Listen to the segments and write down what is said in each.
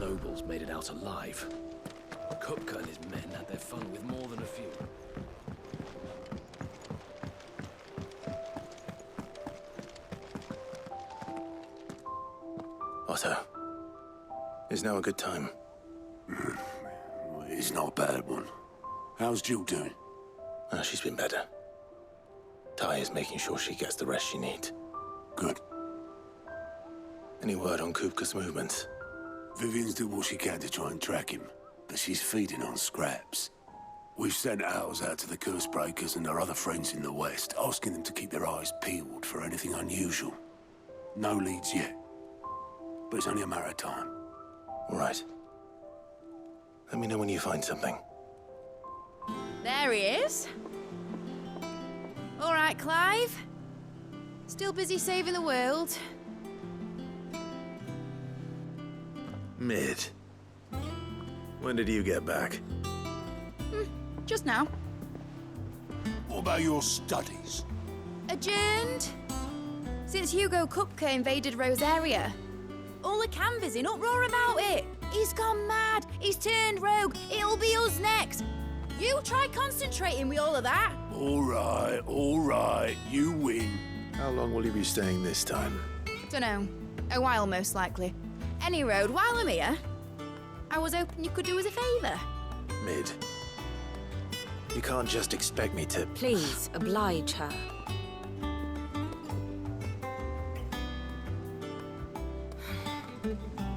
nobles made it out alive. Kupka and his men had their fun with more than a few. Otto, is now a good time? It's not a bad one. How's Jill doing? Oh, she's been better. Ty is making sure she gets the rest she needs. Good. Any word on Kupka's movements? Vivian's doing what she can to try and track him, but she's feeding on scraps. We've sent ours out to the curse breakers and our other friends in the west, asking them to keep their eyes peeled for anything unusual. No leads yet, but it's only a matter of time. All right. Let me know when you find something. There he is. All right, Clive. Still busy saving the world. Mid. When did you get back? Just now. What about your studies? Adjourned. Since Hugo Kupka invaded Rosaria. All the canvas in uproar about it. He's gone mad. He's turned rogue. It'll be us next. You try concentrating with all of that. All right. You win. How long will you be staying this time? Dunno. A while, most likely. Any road, while I'm here, I was hoping you could do us a favour. Mid. You can't just expect me to... Please, oblige her.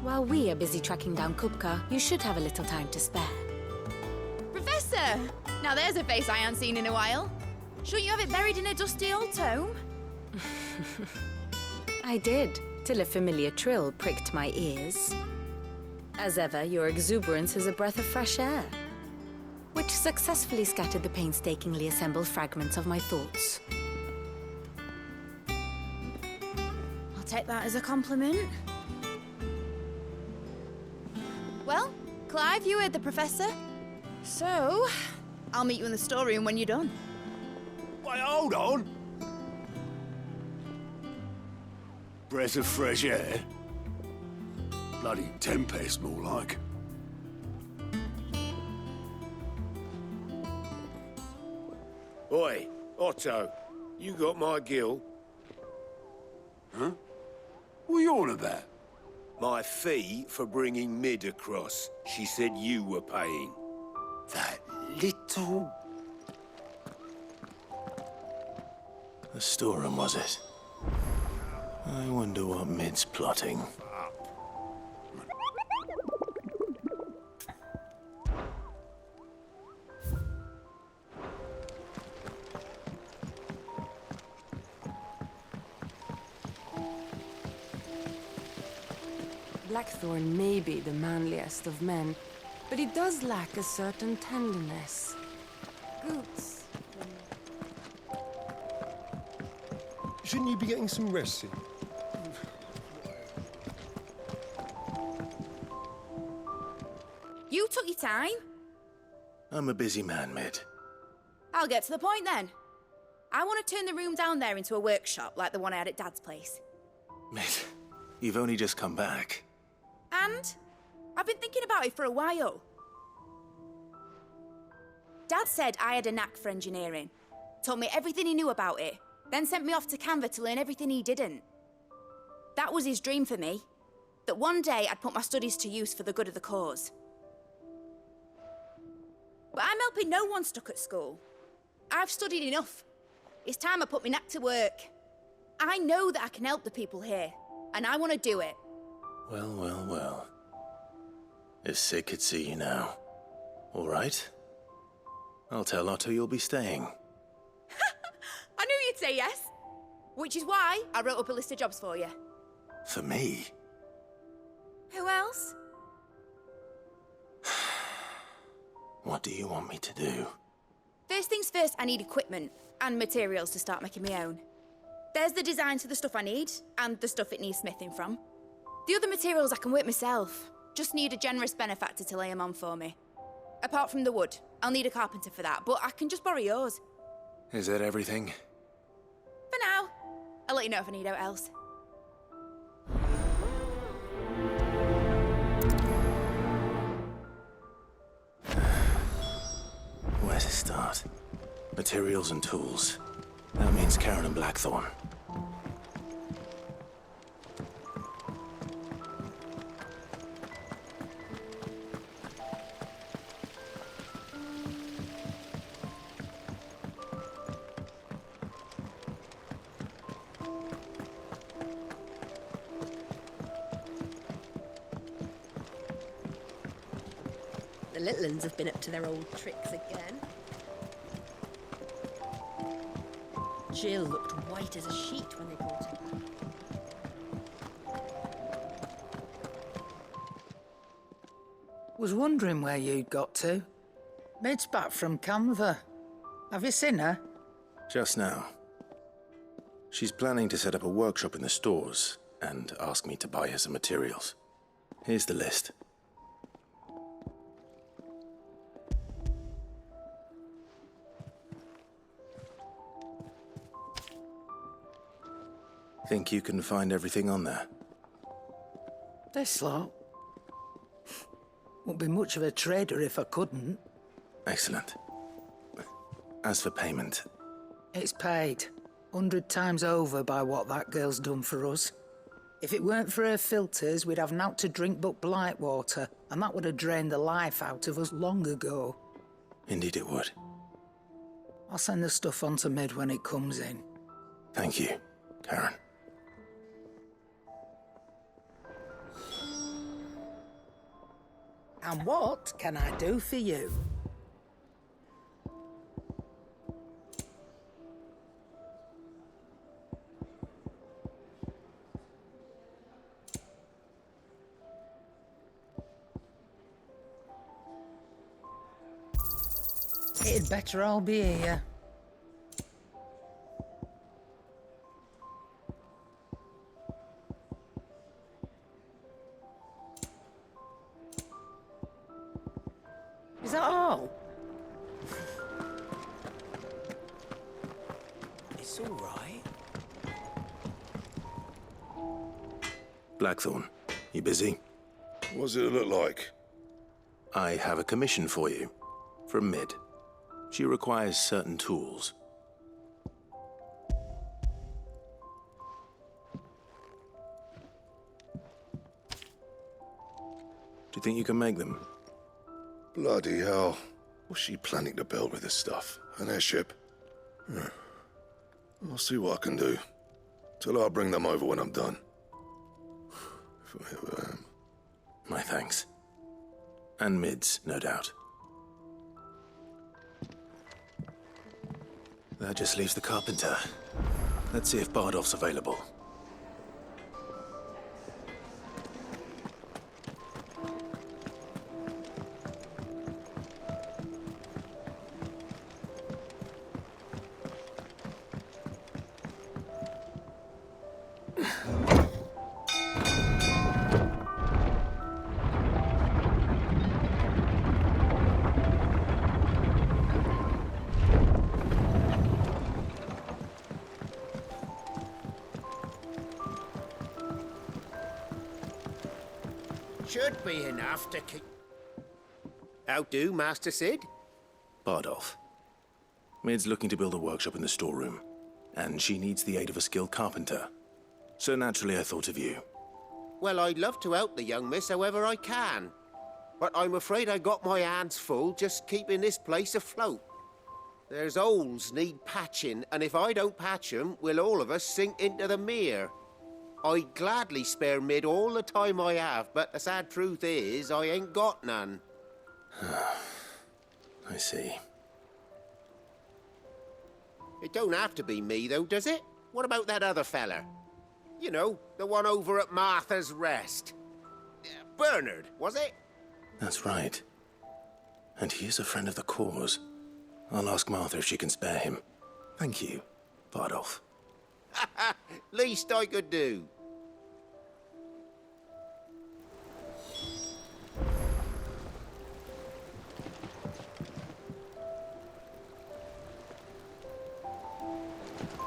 While we are busy tracking down Kupka, you should have a little time to spare. Professor! Now there's a face I haven't seen in a while. Shouldn't you have it buried in a dusty old tome? I did, till a familiar trill pricked my ears. As ever, your exuberance is a breath of fresh air, which successfully scattered the painstakingly assembled fragments of my thoughts. I'll take that as a compliment. Well, Clive, you heard the Professor. So, I'll meet you in the storeroom when you're done. Wait, hold on. Breath of fresh air. Bloody tempest, more like. Oi, Otto, you got my gill? Huh? What are you on about? My fee for bringing Mid across. She said you were paying. That little... The storeroom, was it? I wonder what Mid's plotting. Blackthorn may be the manliest of men, but he does lack a certain tenderness. Goots. Shouldn't you be getting some rest soon? You took your time. I'm a busy man, Mid. I'll get to the point then. I want to turn the room down there into a workshop like the one I had at Dad's place. Mid, you've only just come back. And I've been thinking about it for a while. Dad said I had a knack for engineering, told me everything he knew about it, then sent me off to Canva to learn everything he didn't. That was his dream for me, that one day I'd put my studies to use for the good of the cause. But I'm helping no one stuck at school. I've studied enough. It's time I put my knack to work. I know that I can help the people here, and I want to do it. Well. If Sid could see you now. All right? I'll tell Otto you'll be staying. I knew you'd say yes. Which is why I wrote up a list of jobs for you. For me? Who else? What do you want me to do? First things first, I need equipment and materials to start making my own. There's the designs for the stuff I need and the stuff it needs smithing from. The other materials I can work myself. Just need a generous benefactor to lay them on for me. Apart from the wood, I'll need a carpenter for that, but I can just borrow yours. Is that everything? For now. I'll let you know if I need out else. start? Materials and tools. That means Karen and Blackthorn. The little uns have been up to their old tricks again. Jill looked white as a sheet when they brought her. Was wondering where you'd got to. Mid's back from Canva. Have you seen her? Just now. She's planning to set up a workshop in the stores and ask me to buy her some materials. Here's the list. Think you can find everything on there? This lot. Wouldn't be much of a trader if I couldn't. Excellent. As for payment... It's paid. 100 times over by what that girl's done for us. If it weren't for her filters, we'd have naught to drink but blight water, and that would have drained the life out of us long ago. Indeed it would. I'll send the stuff on to Mid when it comes in. Thank you, Karen. And what can I do for you? It'd better all be here. Is that all? It's all right. Blackthorn, you busy? What does it look like? I have a commission for you. From Mid. She requires certain tools. Do you think you can make them? Bloody hell. What's she planning to build with this stuff? An airship? I'll see what I can do. Tell her I'll bring them over when I'm done. If I ever am. My thanks. And Mid's, no doubt. That just leaves the carpenter. Let's see if Bardolph's available. Should be enough to keep... How do, Master Sid? Bardolph. Mid's looking to build a workshop in the storeroom, and she needs the aid of a skilled carpenter. So naturally I thought of you. Well, I'd love to help the young miss however I can. But I'm afraid I got my hands full just keeping this place afloat. There's holes need patching, and if I don't patch them, we'll all of us sink into the mere. I'd gladly spare Mid all the time I have, but the sad truth is, I ain't got none. I see. It don't have to be me, though, does it? What about that other fella? You know, the one over at Martha's Rest. Bernard, was it? That's right. And he is a friend of the cause. I'll ask Martha if she can spare him. Thank you, Bardolph. Least I could do.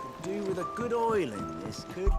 Could do with a good oil in this, could?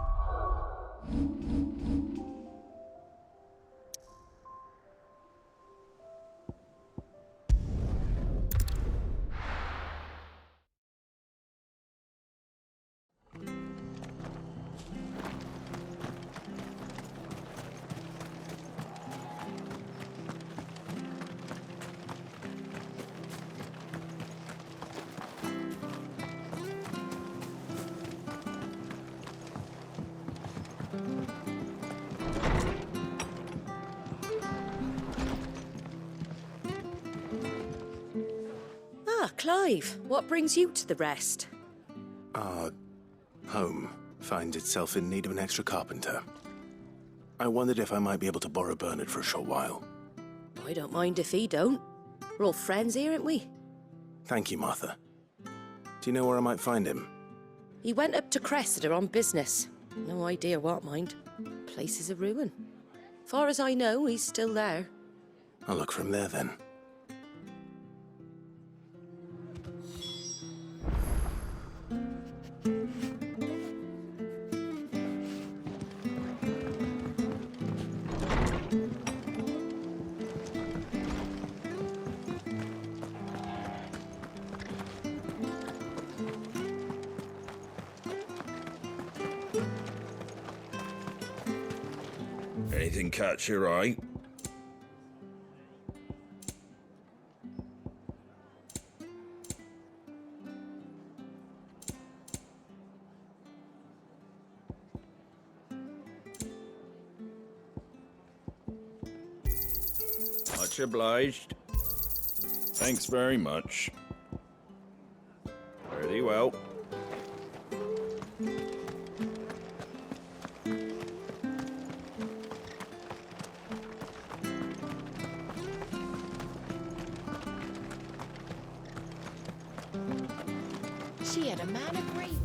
Clive, what brings you to the rest? Our home finds itself in need of an extra carpenter. I wondered if I might be able to borrow Bernard for a short while. I don't mind if he don't. We're all friends here, aren't we? Thank you, Martha. Do you know where I might find him? He went up to Cressida on business. No idea what, mind. Place is a ruin. Far as I know, he's still there. I'll look for him there, then. Anything catch your eye? Much obliged. Thanks very much. Very well. She had a man agree.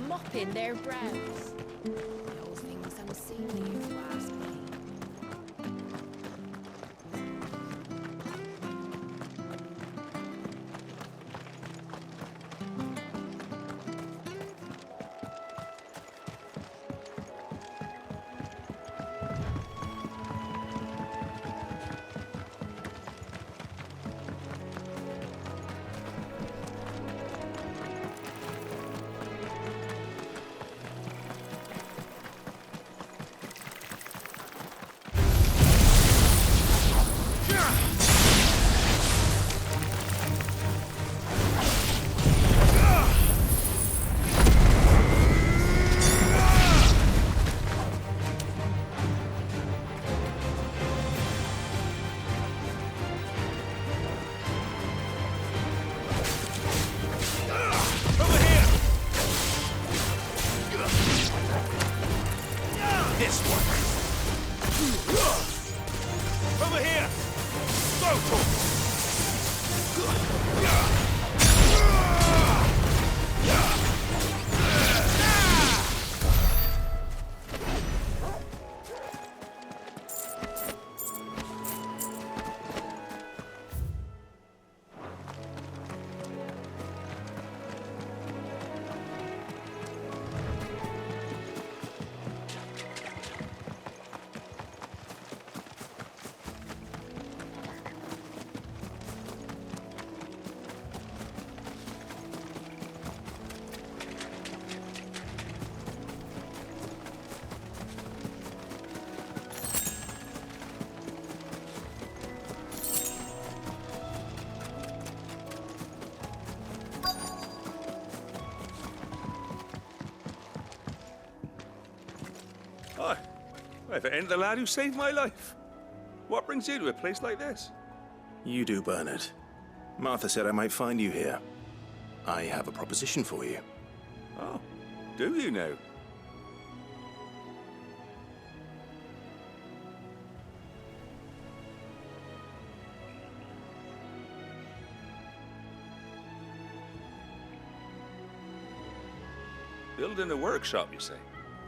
Mopping their brows. Those things unseemly, if you ask me. Hi. If it ain't the lad who saved my life. What brings you to a place like this? You do, Bernard. Martha said I might find you here. I have a proposition for you. Oh, do you now? Building a workshop, you say?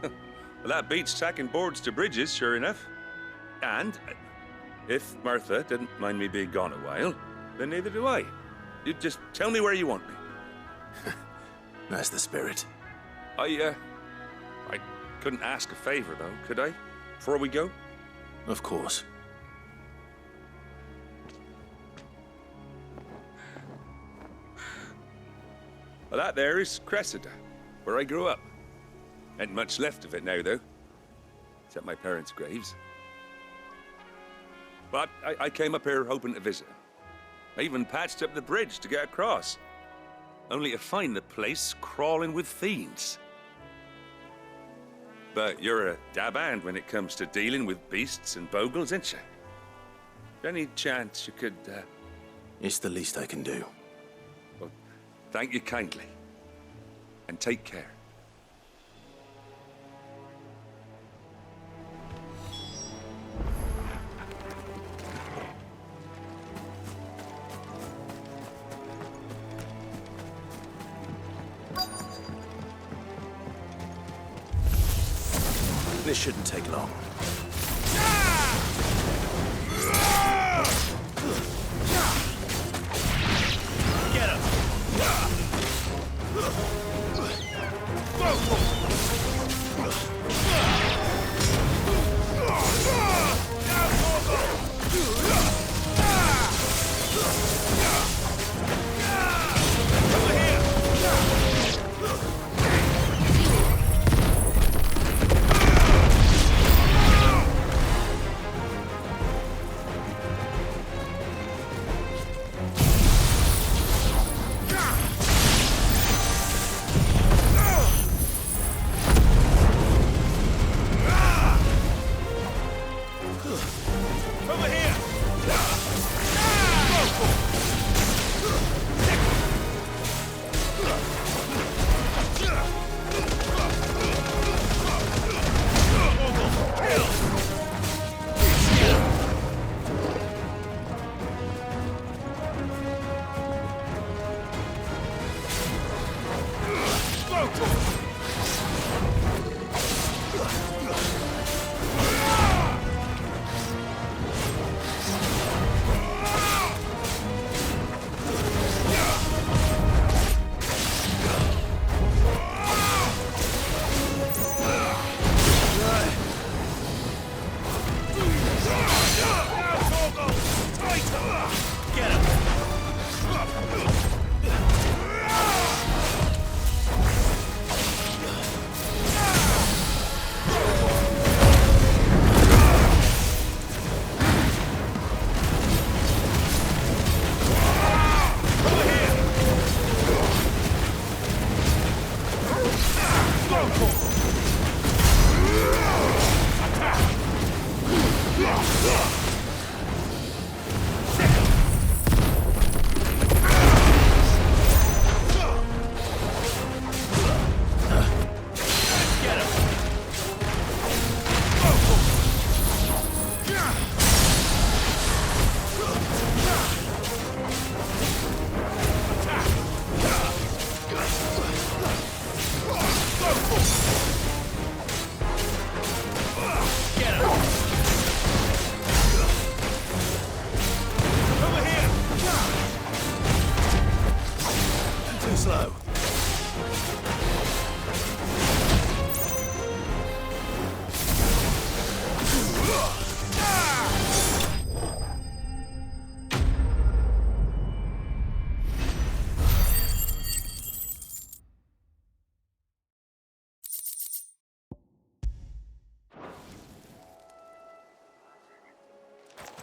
Well, that beats tacking boards to bridges, sure enough. And if Martha didn't mind me being gone a while, then neither do I. You just tell me where you want me. That's the spirit. I couldn't ask a favor, though, could I? Before we go? Of course. Well, that there is Cressida, where I grew up. Ain't much left of it now, though. Except my parents' graves. But I came up here hoping to visit. I even patched up the bridge to get across. Only to find the place crawling with fiends. But you're a dab hand when it comes to dealing with beasts and bogles, ain't you? Any chance you could It's the least I can do. Well, thank you kindly. And take care. This shouldn't take long. Get him!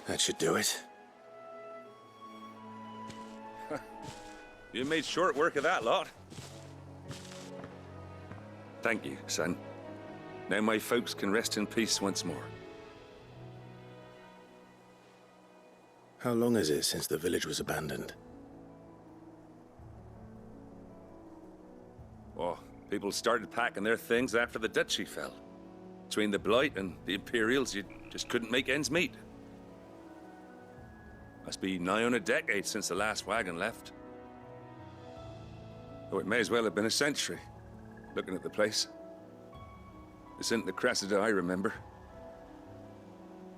That should do it. You made short work of that lot. Thank you, son. Now my folks can rest in peace once more. How long is it since the village was abandoned? Oh, people started packing their things after the duchy fell. Between the Blight and the Imperials, you just couldn't make ends meet. Must be nigh on a decade since the last wagon left. Oh, it may as well have been a century, looking at the place. This isn't the Cressida I remember.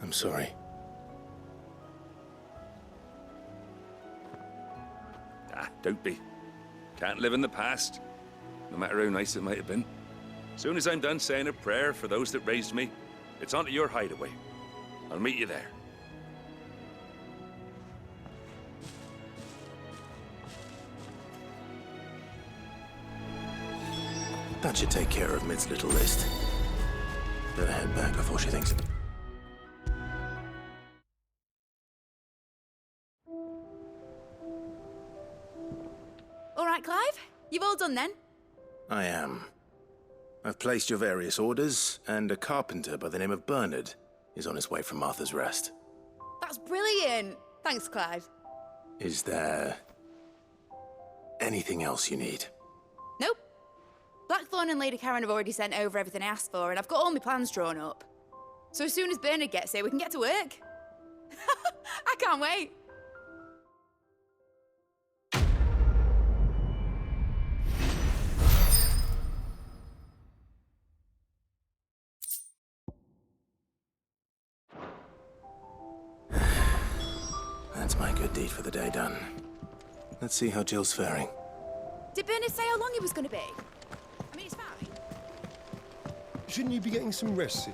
I'm sorry. Ah, don't be. Can't live in the past, no matter how nice it might have been. Soon as I'm done saying a prayer for those that raised me, it's on to your hideaway. I'll meet you there. That should take care of Mid's little list. Better head back before she thinks... All right, Clive? You've all done then? I am. I've placed your various orders, and a carpenter by the name of Bernard is on his way from Martha's Rest. That's brilliant. Thanks, Clive. Is there anything else you need? Nope. Blackthorn and Lady Karen have already sent over everything I asked for, and I've got all my plans drawn up. So as soon as Bernard gets here, we can get to work. I can't wait. That's my good deed for the day done. Let's see how Jill's faring. Did Bernard say how long he was going to be? I mean, it's fine. Shouldn't you be getting some rest in?